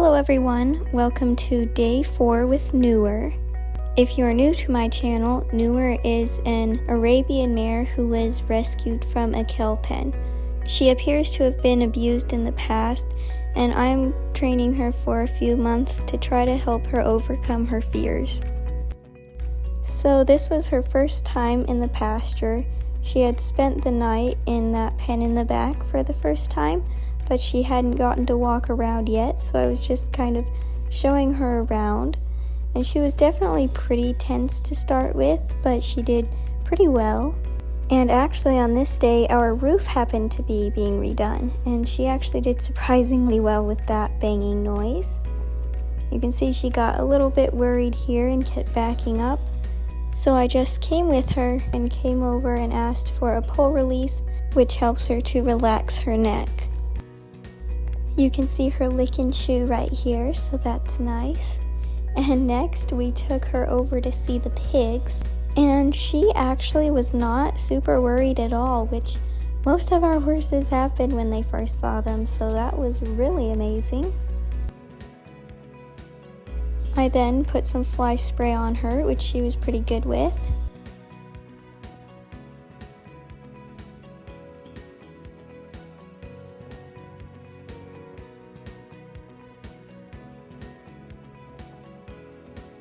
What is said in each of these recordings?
Hello everyone, welcome to day 4 with Nour. If you are new to my channel, Nour is an Arabian mare who was rescued from a kill pen. She appears to have been abused in the past, and I'm training her for a few months to try to help her overcome her fears. So this was her first time in the pasture. She had spent the night in that pen in the back for the first time, but she hadn't gotten to walk around yet, so I was just kind of showing her around. And she was definitely pretty tense to start with, but she did pretty well. And actually on this day, our roof happened to be being redone, and she actually did surprisingly well with that banging noise. You can see she got a little bit worried here and kept backing up. So I just came with her and came over and asked for a pole release, which helps her to relax her neck. You can see her lick and chew right here, so that's nice. And next we took her over to see the pigs, and she actually was not super worried at all, which most of our horses have been when they first saw them, so that was really amazing. I then put some fly spray on her, which she was pretty good with.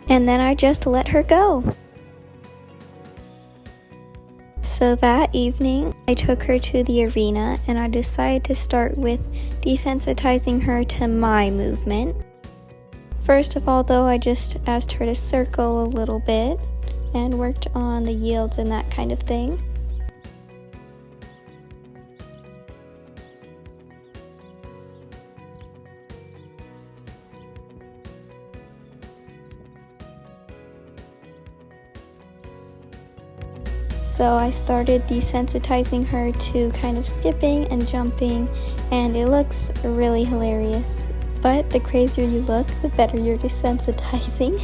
And then I just let her go. So that evening, I took her to the arena and I decided to start with desensitizing her to my movement. First of all though, I just asked her to circle a little bit and worked on the yields and that kind of thing. So I started desensitizing her to kind of skipping and jumping, and it looks really hilarious. But the crazier you look, the better you're desensitizing.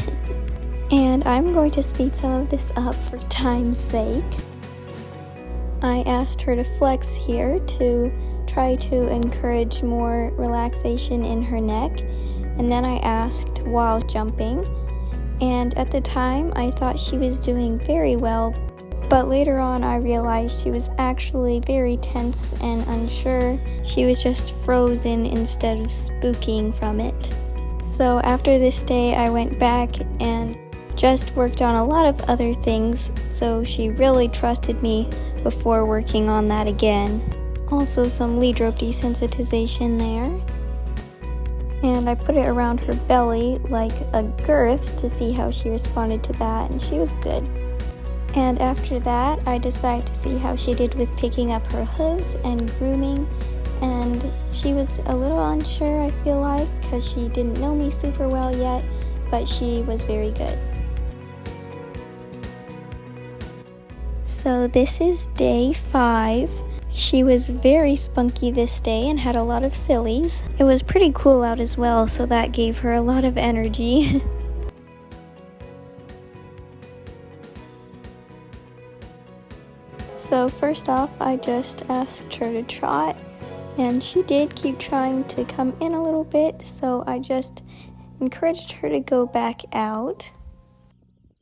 And I'm going to speed some of this up for time's sake. I asked her to flex here to try to encourage more relaxation in her neck, and then I asked while jumping. And at the time, I thought she was doing very well, but later on I realized she was actually very tense and unsure. She was just frozen instead of spooking from it. So after this day I went back and just worked on a lot of other things, so she really trusted me before working on that again. Also some lead rope desensitization there. And I put it around her belly like a girth to see how she responded to that, and she was good. And after that, I decided to see how she did with picking up her hooves and grooming, and she was a little unsure, I feel like, because she didn't know me super well yet, but she was very good. So this is day 5. She was very spunky this day and had a lot of sillies. It was pretty cool out as well, so that gave her a lot of energy. So first off, I just asked her to trot, and she did keep trying to come in a little bit, so I just encouraged her to go back out.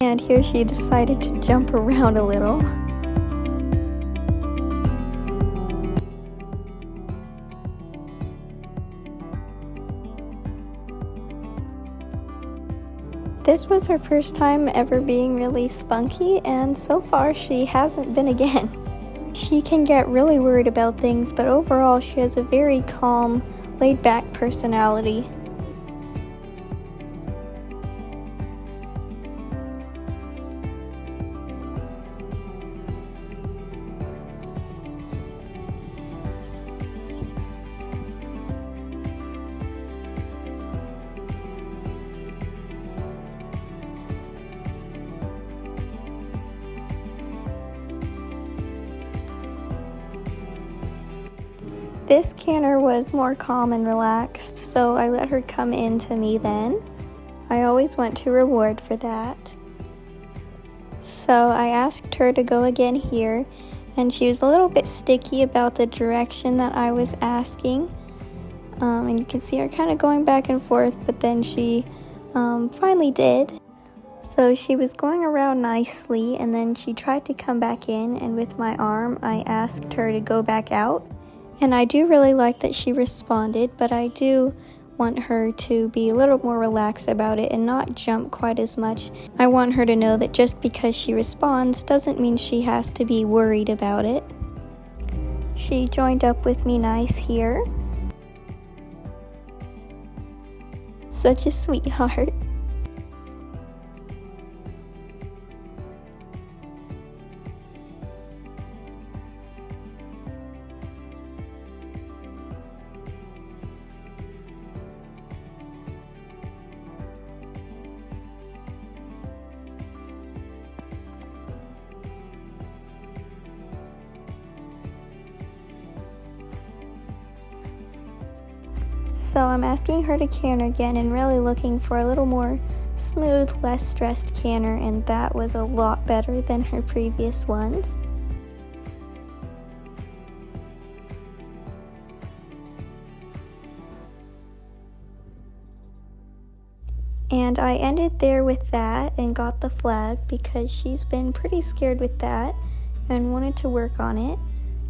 And here she decided to jump around a little. This was her first time ever being really spunky, and so far she hasn't been again. She can get really worried about things, but overall she has a very calm, laid-back personality. This canter was more calm and relaxed, so I let her come in to me then. I always want to reward for that. So I asked her to go again here, and she was a little bit sticky about the direction that I was asking. And you can see her kind of going back and forth, but then she finally did. So she was going around nicely, and then she tried to come back in, and with my arm I asked her to go back out. And I do really like that she responded, but I do want her to be a little more relaxed about it and not jump quite as much. I want her to know that just because she responds doesn't mean she has to be worried about it. She joined up with me nice here. Such a sweetheart. So I'm asking her to canter again and really looking for a little more smooth, less stressed canter, and that was a lot better than her previous ones. And I ended there with that and got the flag because she's been pretty scared with that and wanted to work on it.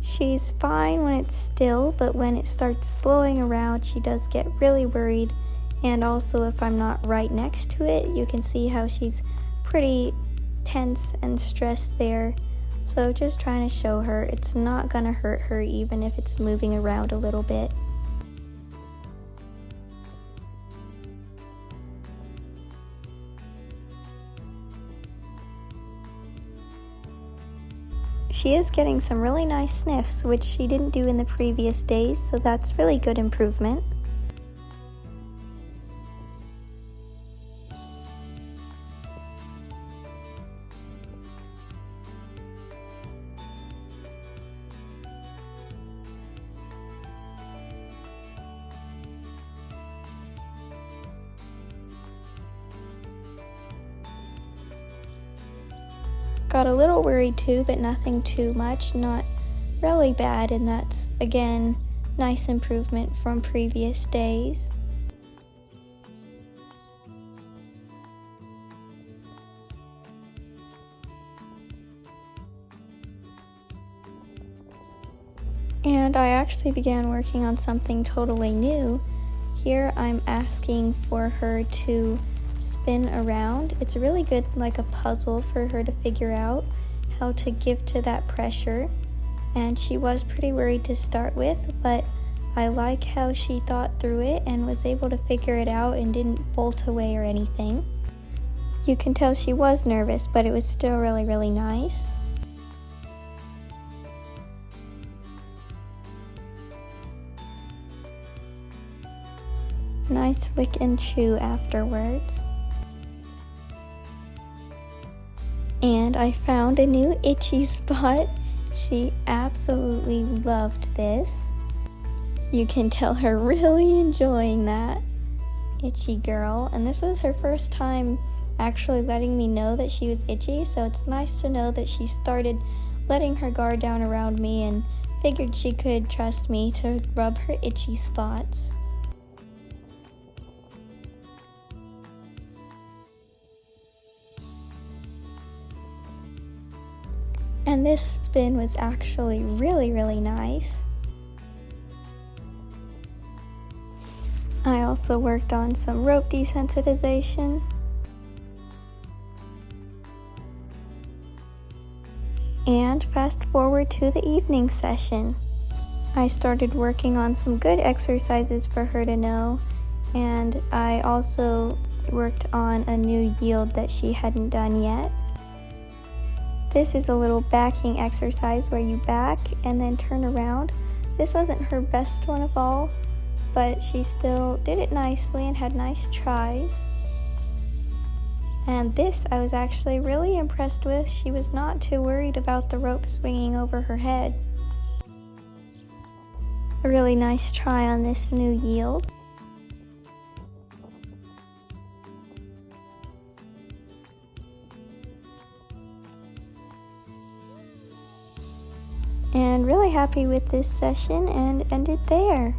She's fine when it's still, but when it starts blowing around, she does get really worried. And also if I'm not right next to it, you can see how she's pretty tense and stressed there. So just trying to show her it's not gonna hurt her even if it's moving around a little bit. She is getting some really nice sniffs, which she didn't do in the previous days, so that's really good improvement. Got a little worried too, but nothing too much, not really bad, and that's, again, nice improvement from previous days. And I actually began working on something totally new. Here I'm asking for her to spin around. It's really good, like a puzzle for her to figure out how to give to that pressure, and she was pretty worried to start with, but I like how she thought through it and was able to figure it out and didn't bolt away or anything. You can tell she was nervous, but it was still really nice. Nice lick and chew afterwards. And I found a new itchy spot. She absolutely loved this. You can tell her really enjoying that. Itchy girl. And this was her first time actually letting me know that she was itchy, so it's nice to know that she started letting her guard down around me and figured she could trust me to rub her itchy spots. And this spin was actually really nice. I also worked on some rope desensitization. And fast forward to the evening session. I started working on some good exercises for her to know, and I also worked on a new yield that she hadn't done yet. This is a little backing exercise where you back and then turn around. This wasn't her best one of all, but she still did it nicely and had nice tries. And this I was actually really impressed with. She was not too worried about the rope swinging over her head. A really nice try on this new yield. And really happy with this session and ended there.